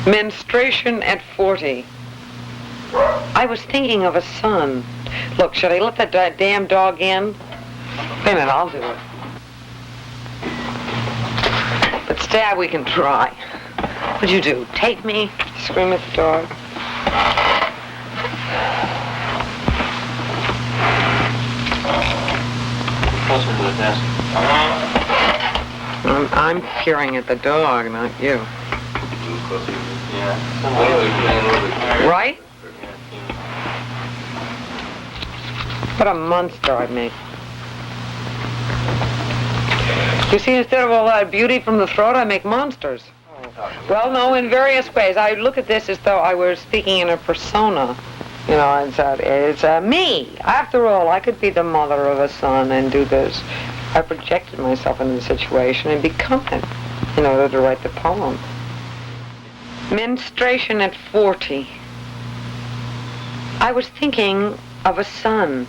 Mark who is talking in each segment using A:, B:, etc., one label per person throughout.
A: Menstruation at 40. I was thinking of a son. Look, should I let that damn dog in? Wait a minute, I'll do it. But Stab, we can try. What'd you do? Take me? Scream at the dog?
B: Closer to the desk.
A: I'm peering at the dog, not you.
B: Yeah.
A: Right? What a monster I'd make. You see, instead of all that beauty from the throat, I make monsters. Well, no, in various ways. I look at this as though I were speaking in a persona. You know, it's me. After all, I could be the mother of a son and do this. I projected myself into the situation and become it in order to write the poem. Menstruation at 40. I was thinking of a son.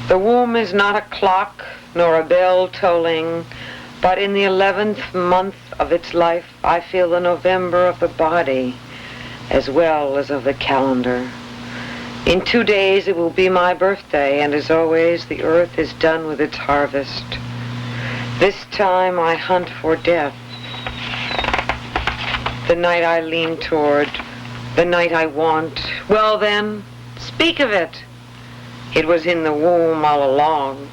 A: The womb is not a clock nor a bell tolling, but in the 11th month of its life I feel the November of the body as well as of the calendar. In 2 days it will be my birthday, and as always the earth is done with its harvest. This time I hunt for death. The night I lean toward, the night I want. Well then, speak of it. It was in the womb all along.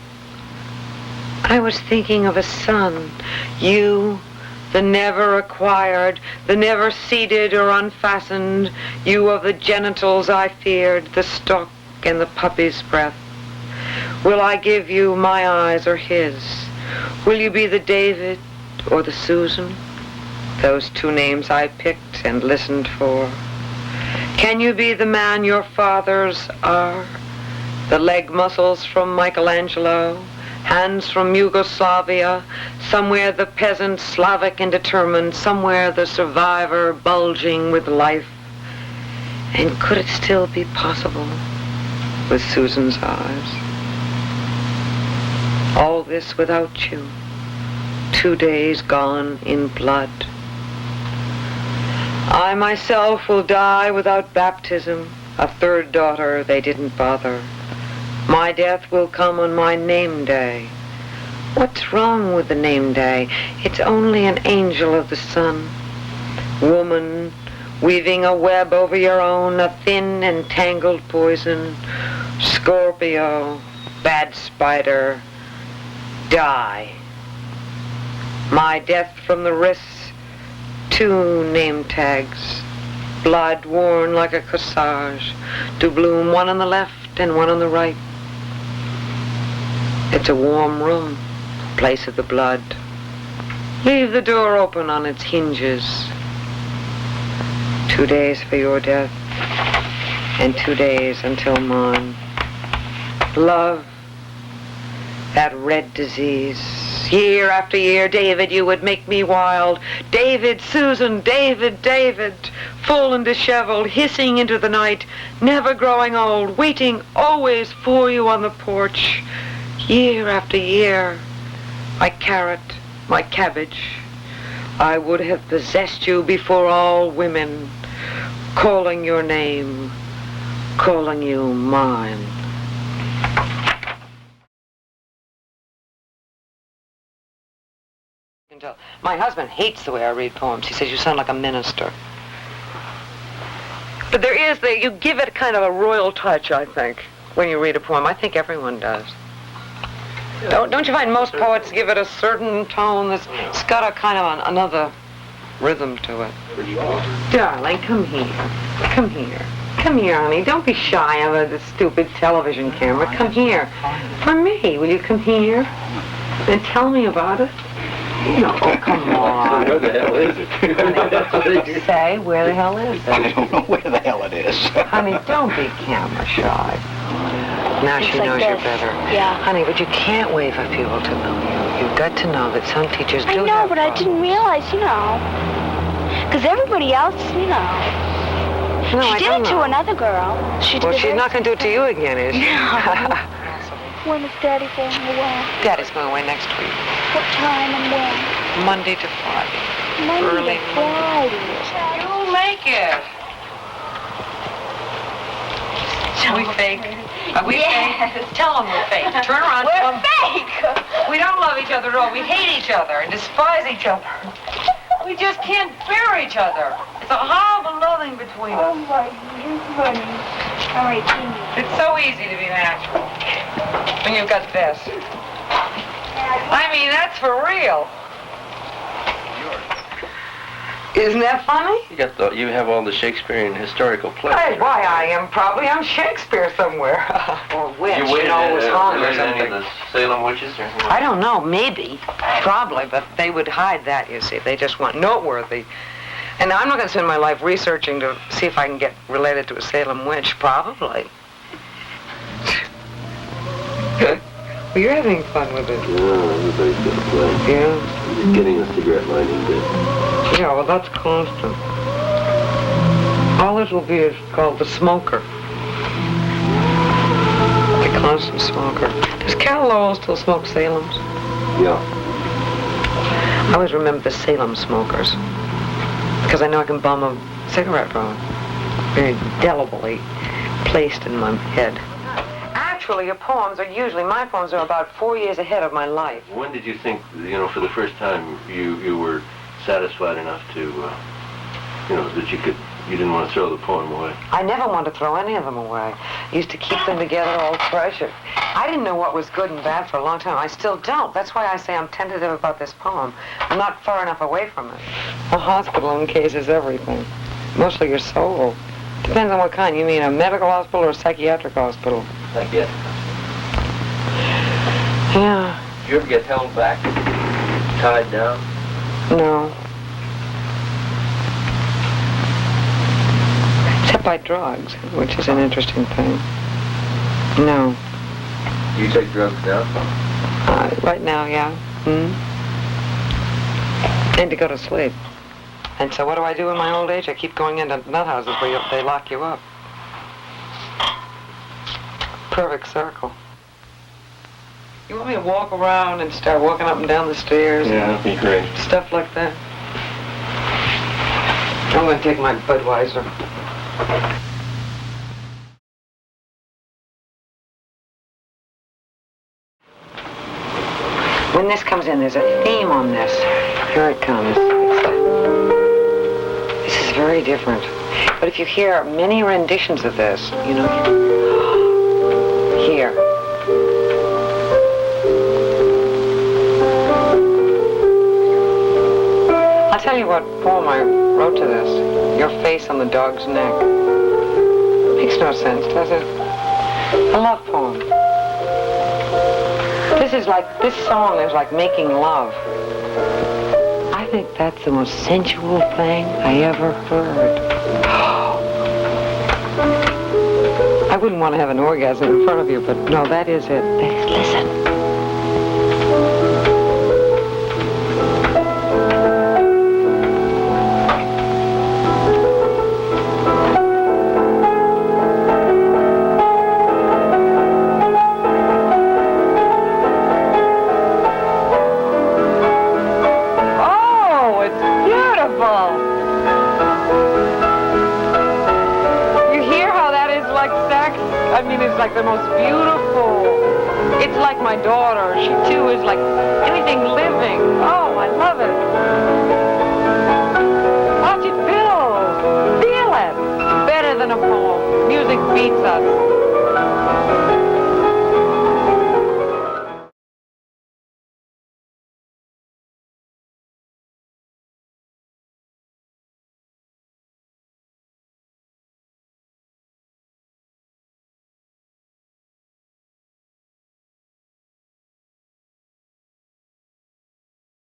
A: I was thinking of a son, you, the never acquired, the never seeded or unfastened, you of the genitals I feared, the stalk and the puppy's breath. Will I give you my eyes or his? Will you be the David or the Susan? Those two names I picked and listened for. Can you be the man your fathers are? The leg muscles from Michelangelo, hands from Yugoslavia, somewhere the peasant Slavic and determined, somewhere the survivor bulging with life. And could it still be possible with Susan's eyes? All this without you, 2 days gone in blood. I myself will die without baptism, a third daughter they didn't bother. My death will come on my name day. What's wrong with the name day? It's only an angel of the sun. Woman, weaving a web over your own, a thin and tangled poison. Scorpio, bad spider, die. My death from the wrists, 2 name tags, blood worn like a corsage, to bloom one on the left and one on the right. It's a warm room, place of the blood. Leave the door open on its hinges. 2 days for your death, and 2 days until mine. Love, that red disease. Year after year, David, you would make me wild. David, Susan, David, David, full and disheveled, hissing into the night, never growing old, waiting always for you on the porch. Year after year, my carrot, my cabbage, I would have possessed you before all women, calling your name, calling you mine. My husband hates the way I read poems. He says you sound like a minister. But you give it kind of a royal touch, I think, when you read a poem. I think everyone does. Don't you find most poets give it a certain tone it's got a kind of another rhythm to it? Darling, come here. Come here. Come here, honey. Don't be shy of the stupid television camera. Come here. For me, will you come here and tell me about it? No, oh, come on.
B: Where the hell is it?
A: Honey, say, where the hell is it?
C: I don't know where the hell it is.
A: Honey, don't be camera shy. Now she knows you better.
D: Yeah.
A: Honey, but you can't wait for people to know you. You've got to know that some teachers do
D: I know,
A: have
D: but I didn't realize, because everybody else,
A: No,
D: she did it to another girl.
A: Well, she's not going to do it to you again, is she?
D: No. When is Daddy going away?
A: Daddy's going away next week.
D: What time and when?
A: Monday to Friday. Early
D: Friday.
A: You make it. Are we fake? Are we fake? Tell them we're fake. Turn around.
D: We're fake.
A: We don't love each other at all. We hate each other and despise each other. We just can't bear each other. It's a horrible loathing between us.
D: Oh my, you're funny. All right, give me.
A: It's so easy to be natural when you've got this. I mean, that's for real. Isn't that funny?
B: You have all the Shakespearean historical plays.
A: Hey, why I'm Shakespeare somewhere. Or witch,
B: You waited
A: was hung or
B: any
A: something.
B: of the Salem witches or anything?
A: I don't know, maybe, probably, but they would hide that, you see. They just want noteworthy. And I'm not going to spend my life researching to see if I can get related to a Salem witch, probably. Well, you're having fun with it.
B: Yeah, everybody's got a play.
A: Yeah.
B: Just getting a cigarette lighting bit.
A: Yeah, well, that's constant. All it will be is called the smoker. The constant smoker. Does Cal Lowell still smoke Salems?
B: Yeah.
A: I always remember the Salem smokers. Because I know I can bum a cigarette from it. Very indelibly placed in my head. Actually, my poems are about 4 years ahead of my life.
B: When did you think, for the first time you were satisfied enough to, that you didn't want to throw the poem away?
A: I never wanted to throw any of them away. I used to keep them together all treasured. I didn't know what was good and bad for a long time. I still don't. That's why I say I'm tentative about this poem. I'm not far enough away from it. A hospital encases everything. Mostly your soul. Depends on what kind. You mean a medical hospital or a psychiatric hospital?
B: Psychiatric.
A: Yeah.
B: Did you ever get held back, tied down?
A: No. Except by drugs, which is an interesting thing. No.
B: You take drugs now?
A: Right now, yeah. And to go to sleep. And so what do I do in my old age? I keep going into nut houses where they lock you up. Perfect circle. You want me to walk around and start walking up and down the stairs?
B: Yeah, that'd be great.
A: Stuff like that. I'm going to take my Budweiser. When this comes in, there's a theme on this. Here it comes. This is very different. But if you hear many renditions of this, here. I'll tell you what poem I wrote to this. Your face on the dog's neck. Makes no sense, does it? A love poem. This song is like making love. I think that's the most sensual thing I ever heard. I wouldn't want to have an orgasm in front of you, but no, that is it. Listen. It's like the most beautiful. It's like my daughter. She too is like anything living. Oh, I love it. Watch it build. Feel it. Better than a poem. Music beats us.